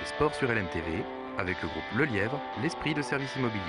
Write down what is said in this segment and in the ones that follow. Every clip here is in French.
Les sports sur LMTV, avec le groupe Le Lièvre, l'esprit de service immobilier.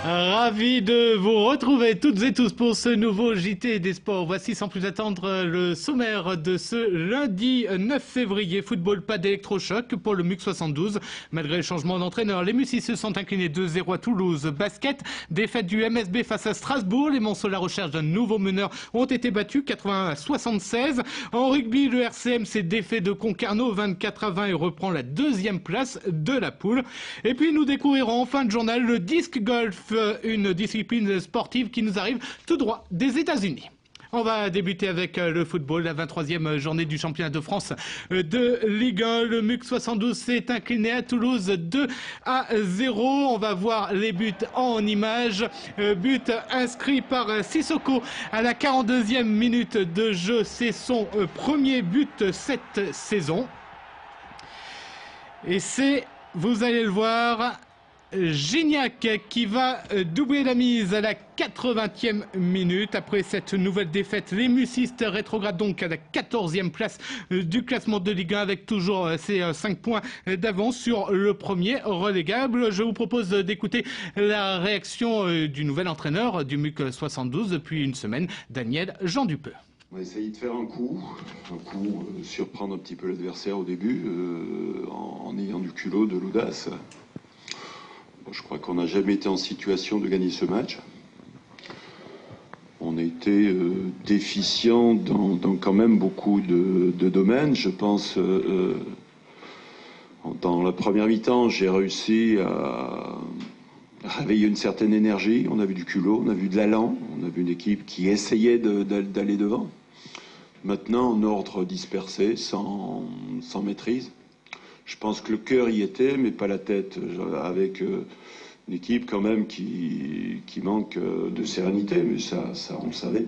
Ravi de vous retrouver toutes et tous pour ce nouveau JT des sports. Voici sans plus attendre le sommaire de ce lundi 9 février. Football, pas d'électrochoc pour le MUC 72. Malgré le changement d'entraîneur, les Mucis se sont inclinés 2-0 à Toulouse. Basket, défaite du MSB face à Strasbourg. Les Monceaux, la recherche d'un nouveau meneur, ont été battus 81 à 76. En rugby, le RCM s'est défait de Concarneau 24 à 20 et reprend la deuxième place de la poule. Et puis nous découvrirons en fin de journal le disc golf, une discipline sportive qui nous arrive tout droit des États-Unis. On va débuter avec le football, la 23e journée du championnat de France de Ligue 1. Le MUC 72 s'est incliné à Toulouse 2-0. On va voir les buts en images. But inscrit par Sissoko à la 42e minute de jeu. C'est son premier but cette saison. Et c'est, vous allez le voir, Gignac qui va doubler la mise à la 80e minute. Après cette nouvelle défaite, les Mucistes rétrogradent donc à la 14e place du classement de Ligue 1 avec toujours ses 5 points d'avance sur le premier relégable. Je vous propose d'écouter la réaction du nouvel entraîneur du MUC 72 depuis une semaine, Daniel Jean Dupeux. On va essayer de faire un coup surprendre un petit peu l'adversaire au début en ayant du culot, de l'audace. Bon, je crois qu'on n'a jamais été en situation de gagner ce match. On a été déficient dans quand même beaucoup de domaines. Je pense, dans la première mi-temps, j'ai réussi à réveiller une certaine énergie. On a vu du culot, on a vu de l'allant, on a vu une équipe qui essayait d'aller devant. Maintenant, en ordre dispersé, sans maîtrise. Je pense que le cœur y était, mais pas la tête, avec une équipe quand même qui manque de sérénité, mais ça on le savait.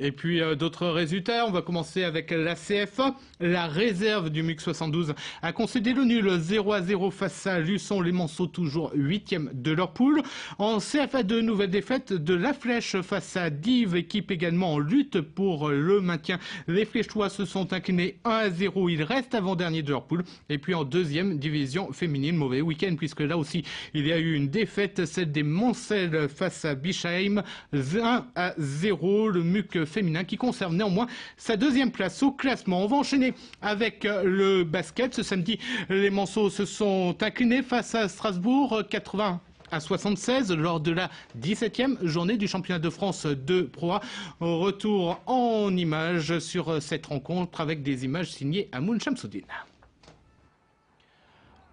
Et puis d'autres résultats, on va commencer avec la CFA. La réserve du MUC 72 a concédé le nul 0-0 face à Luçon. Les Monceaux toujours 8e de leur poule. En CFA2, nouvelle défaite de La Flèche face à Dives, équipe également en lutte pour le maintien. Les Fléchois se sont inclinés 1-0. Ils restent avant-dernier de leur poule. Et puis en deuxième division féminine, mauvais week-end puisque là aussi il y a eu une défaite, celle des Moncelles face à Bischheim, 1-0. Le MUC féminin qui conserve néanmoins sa deuxième place au classement. On va enchaîner avec le basket. Ce samedi, les Monceaux se sont inclinés face à Strasbourg 80 à 76 lors de la 17e journée du championnat de France de Pro A. Retour en images sur cette rencontre avec des images signées Amoun Chamsoudine.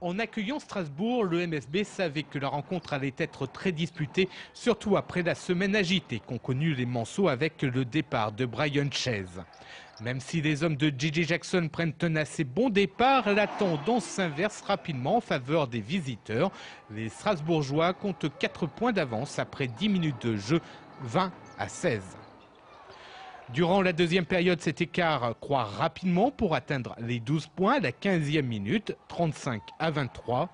En accueillant Strasbourg, le MSB savait que la rencontre allait être très disputée, surtout après la semaine agitée qu'ont connue les Monceaux avec le départ de Brian Chase. Même si les hommes de J.J. Jackson prennent un assez bon départ, la tendance s'inverse rapidement en faveur des visiteurs. Les Strasbourgeois comptent 4 points d'avance après 10 minutes de jeu, 20-16. Durant la deuxième période, cet écart croît rapidement pour atteindre les 12 points à la 15e minute, 35-23.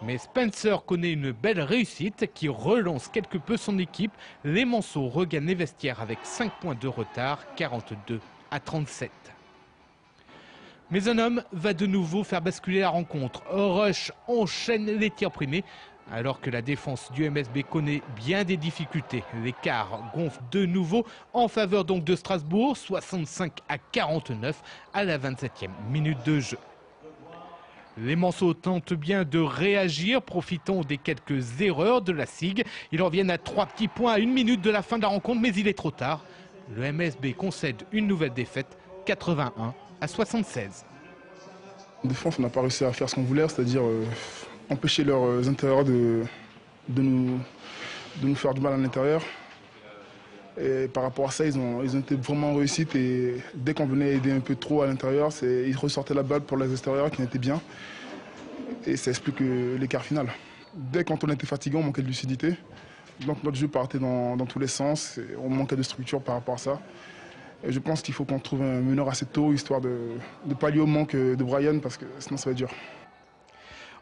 Mais Spencer connaît une belle réussite qui relance quelque peu son équipe. Les Monceaux regagnent les vestiaires avec 5 points de retard, 42-37. Mais un homme va de nouveau faire basculer la rencontre. Rush enchaîne les tirs primés. Alors que la défense du MSB connaît bien des difficultés, l'écart gonfle de nouveau en faveur donc de Strasbourg, 65-49 à la 27e minute de jeu. Les Monceaux tentent bien de réagir, profitant des quelques erreurs de la SIG. Ils reviennent à 3 petits points à 1 minute de la fin de la rencontre, mais il est trop tard. Le MSB concède une nouvelle défaite, 81-76. En défense, on n'a pas réussi à faire ce qu'on voulait, c'est-à-dire empêcher leurs intérieurs de nous faire du mal à l'intérieur. Et par rapport à ça, ils ont été vraiment en réussite et dès qu'on venait aider un peu trop à l'intérieur, ils ressortaient la balle pour les extérieurs qui étaient bien. et ça explique l'écart final. Dès quand on était fatigué, on manquait de lucidité. Donc notre jeu partait dans tous les sens, et on manquait de structure par rapport à ça. Et je pense qu'il faut qu'on trouve un meneur assez tôt, histoire de pallier au manque de Brian, parce que sinon ça va être dur.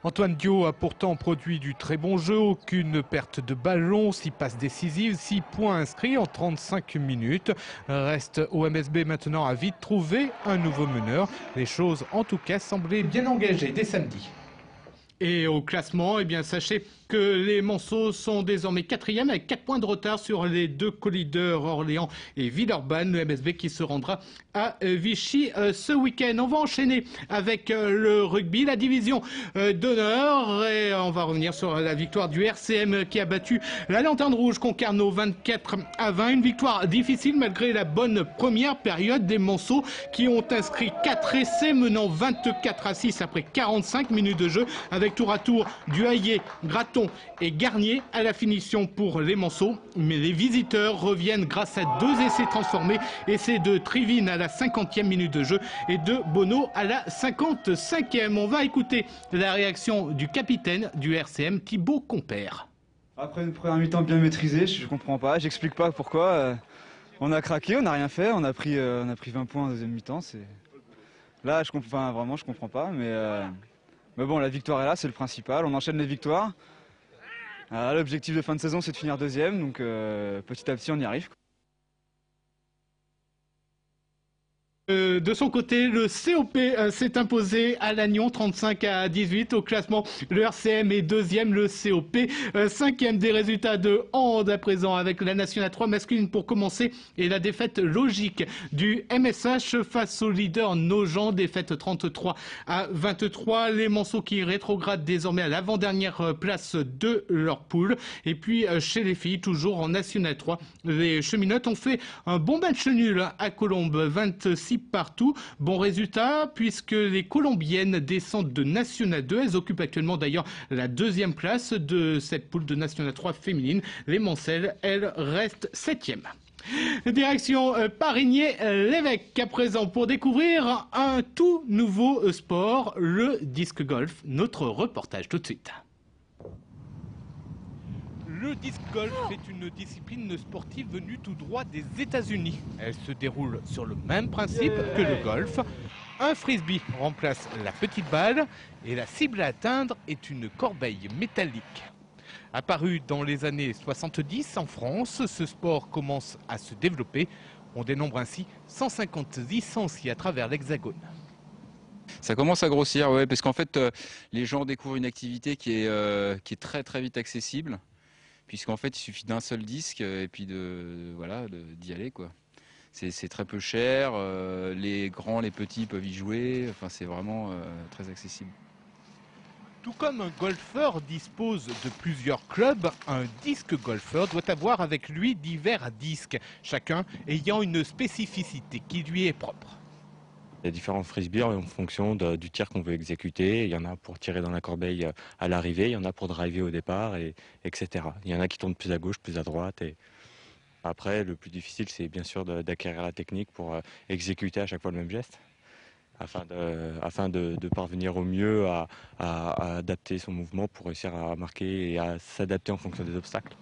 Antoine Dio a pourtant produit du très bon jeu, aucune perte de ballon, 6 passes décisives, 6 points inscrits en 35 minutes. Reste au MSB maintenant à vite trouver un nouveau meneur. Les choses en tout cas semblaient bien engagées dès samedi. Et au classement, eh bien, sachez que les Monceaux sont désormais 4e avec 4 points de retard sur les 2 co-leaders Orléans et Villeurbanne, le MSB qui se rendra à Vichy ce week-end. On va enchaîner avec le rugby, la division d'honneur, et on va revenir sur la victoire du RCM qui a battu la Lanterne Rouge Concarneau 24-20. Une victoire difficile malgré la bonne première période des Monceaux qui ont inscrit 4 essais menant 24-6 après 45 minutes de jeu avec tour à tour du Hayet, Graton et Garnier à la finition pour les Monceaux. Mais les visiteurs reviennent grâce à 2 essais transformés. Essai de Trivine à la 50e minute de jeu et de Bono à la 55e. On va écouter la réaction du capitaine du RCM, Thibaut Compère. Après une première mi-temps bien maîtrisée, je comprends pas, j'explique pas pourquoi. On a craqué, on n'a rien fait, on a pris 20 points en deuxième mi-temps. Là, je comprends pas, mais bon, la victoire est là, c'est le principal. On enchaîne les victoires. L'objectif de fin de saison, c'est de finir 2e, donc petit à petit, on y arrive. De son côté, le COP s'est imposé à Lannion 35-18 au classement. Le RCM est 2e, le COP 5e. Des résultats de hand à présent avec la Nationale 3 masculine pour commencer et la défaite logique du MSH face au leader Nogent, défaite 33-23. Les Monceaux qui rétrogradent désormais à l'avant-dernière place de leur poule. Et puis chez les filles, toujours en Nationale 3, les Cheminotes ont fait un bon match nul à Colombes, 26 partout. Bon résultat puisque les Colombiennes descendent de National 2. Elles occupent actuellement d'ailleurs la 2e place de cette poule de National 3 féminine. Les Mancelles, elles, restent 7e. Direction Parigné-l'Évêque à présent pour découvrir un tout nouveau sport, le disc golf. Notre reportage tout de suite. Le disc golf est une discipline sportive venue tout droit des États-Unis. Elle se déroule sur le même principe que le golf. Un frisbee remplace la petite balle et la cible à atteindre est une corbeille métallique. Apparu dans les années 70 en France, ce sport commence à se développer. On dénombre ainsi 150 licenciés à travers l'Hexagone. Ça commence à grossir, ouais, parce qu'en fait, les gens découvrent une activité qui est très très vite accessible. Puisqu'en fait, il suffit d'un seul disque et puis d'y aller, quoi. C'est très peu cher, les grands, les petits peuvent y jouer, enfin, c'est vraiment très accessible. Tout comme un golfeur dispose de plusieurs clubs, un disque golfeur doit avoir avec lui divers disques, chacun ayant une spécificité qui lui est propre. Il y a différents frisbees en fonction du tir qu'on veut exécuter. Il y en a pour tirer dans la corbeille à l'arrivée, il y en a pour driver au départ, etc. Il y en a qui tournent plus à gauche, plus à droite. Et après, le plus difficile, c'est bien sûr d'acquérir la technique pour exécuter à chaque fois le même geste, afin de parvenir au mieux à adapter son mouvement pour réussir à marquer et à s'adapter en fonction des obstacles.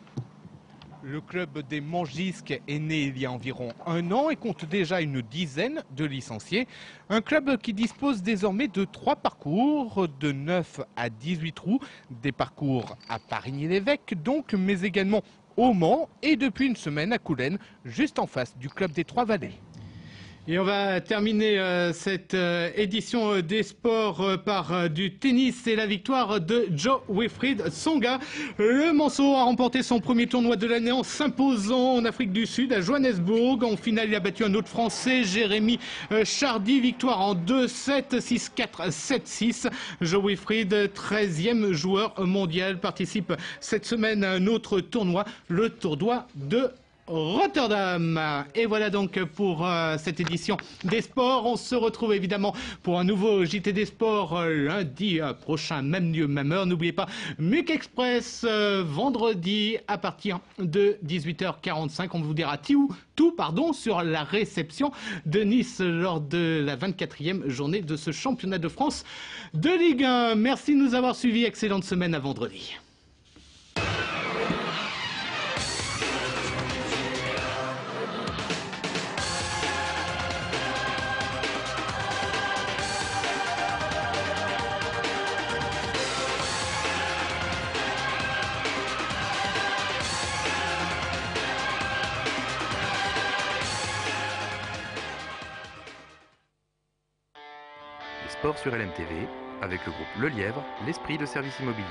Le club des Mangisques est né il y a environ 1 an et compte déjà une dizaine de licenciés. Un club qui dispose désormais de 3 parcours, de 9 à 18 trous, des parcours à Parigny-l'Évêque donc, mais également au Mans et depuis une semaine à Coulennes, juste en face du club des Trois-Vallées. Et on va terminer cette édition des sports par du tennis et la victoire de Jo-Wilfried Tsonga. Le Monceau a remporté son premier tournoi de l'année en s'imposant en Afrique du Sud à Johannesburg. En finale, il a battu un autre Français, Jérémy Chardy. Victoire en 2-7, 6-4, 7-6. Jo-Wilfried, 13e joueur mondial, participe cette semaine à un autre tournoi, le tournoi de Rotterdam. Et voilà donc pour cette édition des sports. On se retrouve évidemment pour un nouveau JT des sports lundi prochain, même lieu, même heure. N'oubliez pas MUC Express vendredi à partir de 18h45. On vous dira tout sur la réception de Nice lors de la 24e journée de ce championnat de France de Ligue 1. Merci de nous avoir suivis. Excellente semaine à vendredi. Les sports sur LMTV, avec le groupe Le Lièvre, l'esprit de service immobilier.